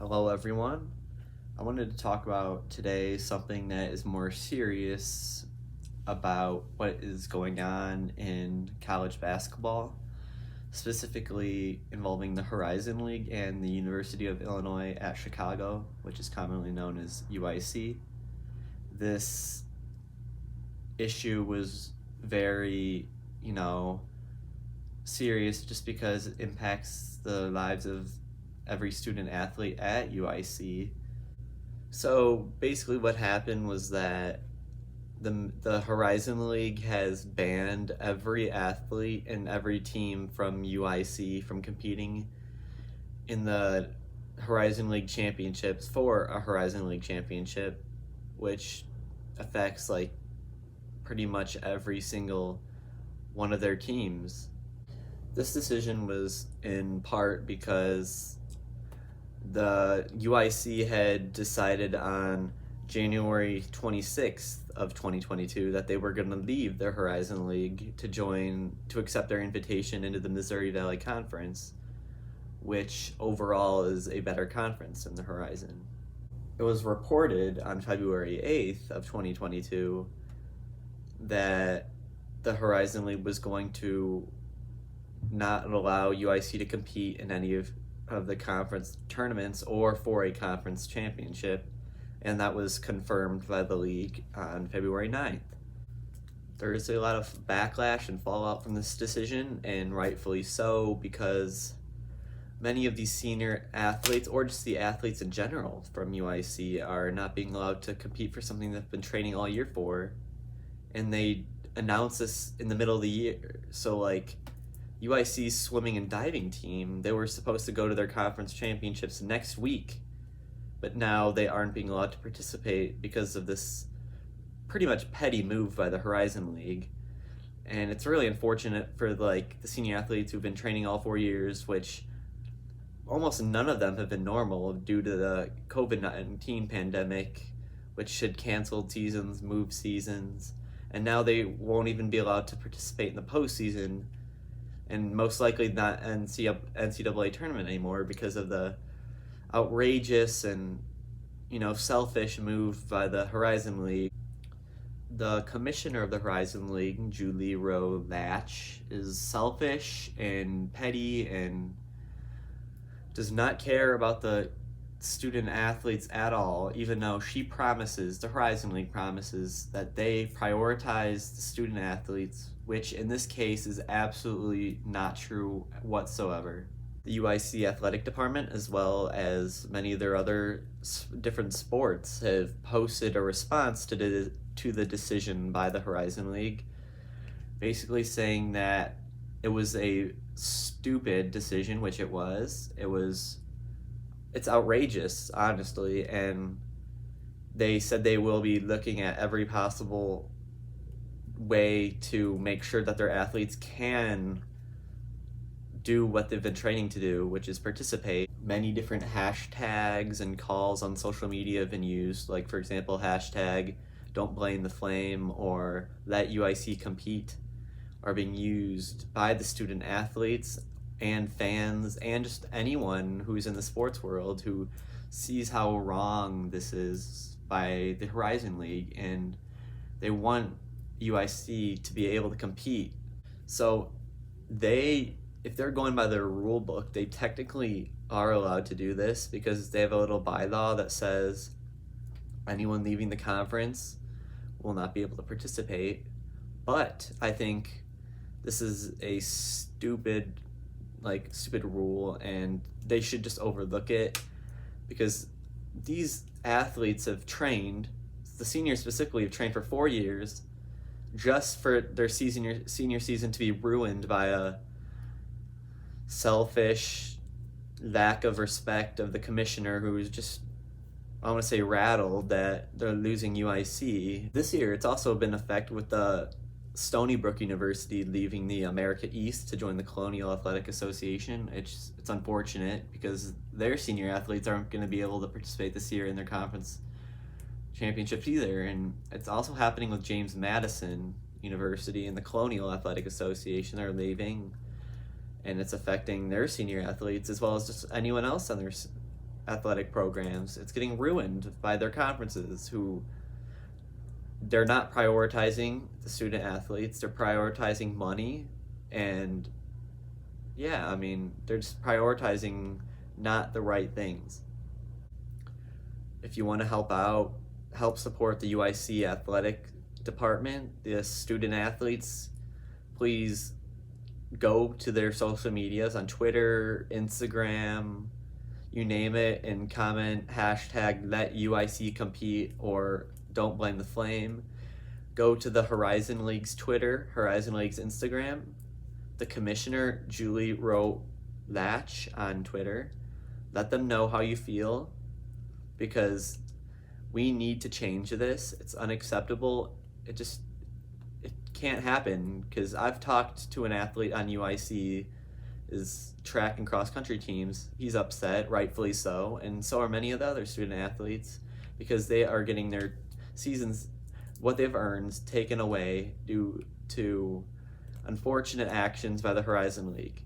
Hello, everyone. I wanted to talk about today something that is more serious about what is going on in college basketball, specifically involving the Horizon League and the University of Illinois at Chicago, which is commonly known as UIC. This issue was very, serious just because it impacts the lives of every student athlete at UIC. So basically, what happened was that the Horizon League has banned every athlete and every team from UIC from competing in the Horizon League championships for a Horizon League championship, which affects like pretty much every single one of their teams. This decision was in part because the UIC had decided on January 26th of 2022 that they were going to leave their Horizon League to accept their invitation into the Missouri Valley Conference, which overall is a better conference than the Horizon. It was reported on February 8th of 2022 that the Horizon League was going to not allow UIC to compete in any of the conference tournaments or for a conference championship, and that was confirmed by the league on February 9th. There's a lot of backlash and fallout from this decision, and rightfully so, because many of these senior athletes, or just the athletes in general from UIC, are not being allowed to compete for something they've been training all year for, and they announced this in the middle of the year. So like UIC's swimming and diving team, they were supposed to go to their conference championships next week, but now they aren't being allowed to participate because of this pretty much petty move by the Horizon League. And it's really unfortunate for like the senior athletes who've been training all 4 years, which almost none of them have been normal due to the COVID-19 pandemic, which had canceled seasons, moved seasons, and now they won't even be allowed to participate in the postseason, and most likely not NCAA tournament anymore because of the outrageous and selfish move by the Horizon League. The commissioner of the Horizon League, Julie Rowe Latch, is selfish and petty and does not care about the student athletes at all, even though the Horizon League promises that they prioritize the student athletes, which in this case is absolutely not true whatsoever. The UIC athletic department, as well as many of their other different sports, have posted a response to the decision by the Horizon League, basically saying that it was a stupid decision, which it was. It's outrageous, honestly, and they said they will be looking at every possible way to make sure that their athletes can do what they've been training to do, which is participate. Many different hashtags and calls on social media have been used, like for example, hashtag don't blame the flame or let UIC compete are being used by the student athletes and fans and just anyone who's in the sports world who sees how wrong this is by the Horizon League, and they want UIC to be able to compete. So if they're going by their rule book, they technically are allowed to do this because they have a little bylaw that says anyone leaving the conference will not be able to participate. But I think this is a stupid rule, and they should just overlook it, because these athletes have trained, the seniors specifically have trained for 4 years just for their senior season to be ruined by a selfish lack of respect of the commissioner, who is just, I want to say, rattled that they're losing UIC. This year it's also been affected with the Stony Brook University leaving the America East to join the Colonial Athletic Association. It's unfortunate because their senior athletes aren't going to be able to participate this year in their conference championships either. And it's also happening with James Madison University and the Colonial Athletic Association. They're leaving, and it's affecting their senior athletes as well as just anyone else on athletic programs. It's getting ruined by their conferences who they're not prioritizing the student athletes, they're prioritizing money and yeah, I mean, they're just prioritizing not the right things. If you want to help out, help support the UIC athletic department, the student athletes, please go to their social medias on Twitter, Instagram, you name it, and comment hashtag let UIC compete or don't blame the flame. Go to the Horizon League's Twitter, Horizon League's Instagram, the commissioner, Julie Rowe Latch, on Twitter. Let them know how you feel because we need to change this. It's unacceptable. It can't happen because I've talked to an athlete on UIC is track and cross country teams. He's upset, rightfully so, and so are many of the other student athletes because they are getting their seasons, what they've earned, taken away due to unfortunate actions by the Horizon League.